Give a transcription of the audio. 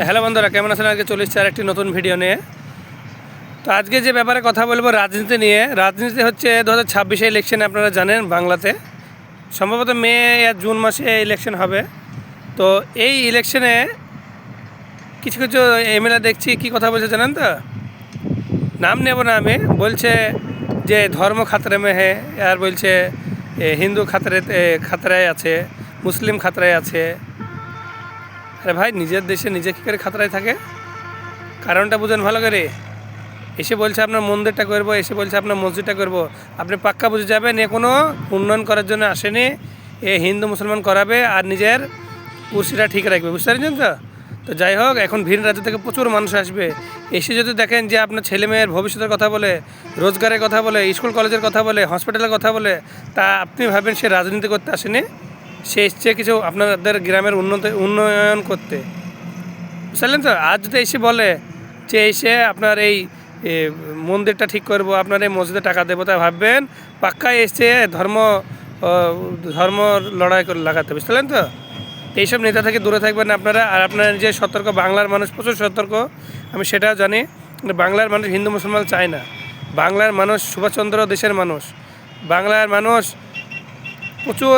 Hello বন্ধুরা, কেমন আছেন? আজকে চলে এসেছি আরেকটি নতুন ভিডিও নিয়ে। তো আজকে যে ব্যাপারে কথা বলবো রাজনীতি নিয়ে। রাজনীতি হচ্ছে 2026 ইলেকশনে, আপনারা জানেন বাংলাতে সম্ভবত মে या জুন মাসে ইলেকশন হবে। তো এই ইলেকশনে কিছু কিছু এমএলএ দেখছি কি কথা বলছে জানেন তো? নাম নেব না আমি, বলছে যে ধর্ম খাতরে মে হে, আর বলছে হিন্দু খাতরায় আছে, মুসলিম খাতরায় আছে। আরে ভাই, নিজের দেশে নিজে কী করে খাতরায় থাকে? কারণটা বুঝেন ভালো করে। এসে বলছে আপনার মন্দিরটা করবো, এসে বলছে আপনার মসজিদটা করবো। আপনি পাক্কা বুঝে যাবেন এ কোনো উন্নয়ন করার জন্য আসেনি, এ হিন্দু মুসলমান করাবে আর নিজের কুর্সিটা ঠিক রাখবে। বুঝতে পারছেন তো? তো যাই হোক, এখন ভিন রাজ্য থেকে প্রচুর মানুষ আসবে। এসে যদি দেখেন যে আপনার ছেলে মেয়ের ভবিষ্যতের কথা বলে, রোজগারের কথা বলে, স্কুল কলেজের কথা বলে, হসপিটালের কথা বলে, তা আপনি ভাবেন সে রাজনীতি করতে আসেনি, সে এসছে কিছু আপনাদের গ্রামের উন্নয়ন করতে। বুঝলেন তো? আজ যদি এসে বলে যে এসে আপনার এই মন্দিরটা ঠিক করব, আপনার এই মসজিদে টাকা দেবো, তা ভাববেন পাক্কা এসছে ধর্ম লড়াই করে লাগাতে। বুঝলেন তো? এইসব নেতা থেকে দূরে থাকবেন আপনারা। আর আপনারা যে সতর্ক, বাংলার মানুষ প্রচুর সতর্ক, আমি সেটাও জানি। বাংলার মানুষ হিন্দু মুসলমান চায় না। বাংলার মানুষ সুভাষচন্দ্র দেশের মানুষ। বাংলার মানুষ প্রচুর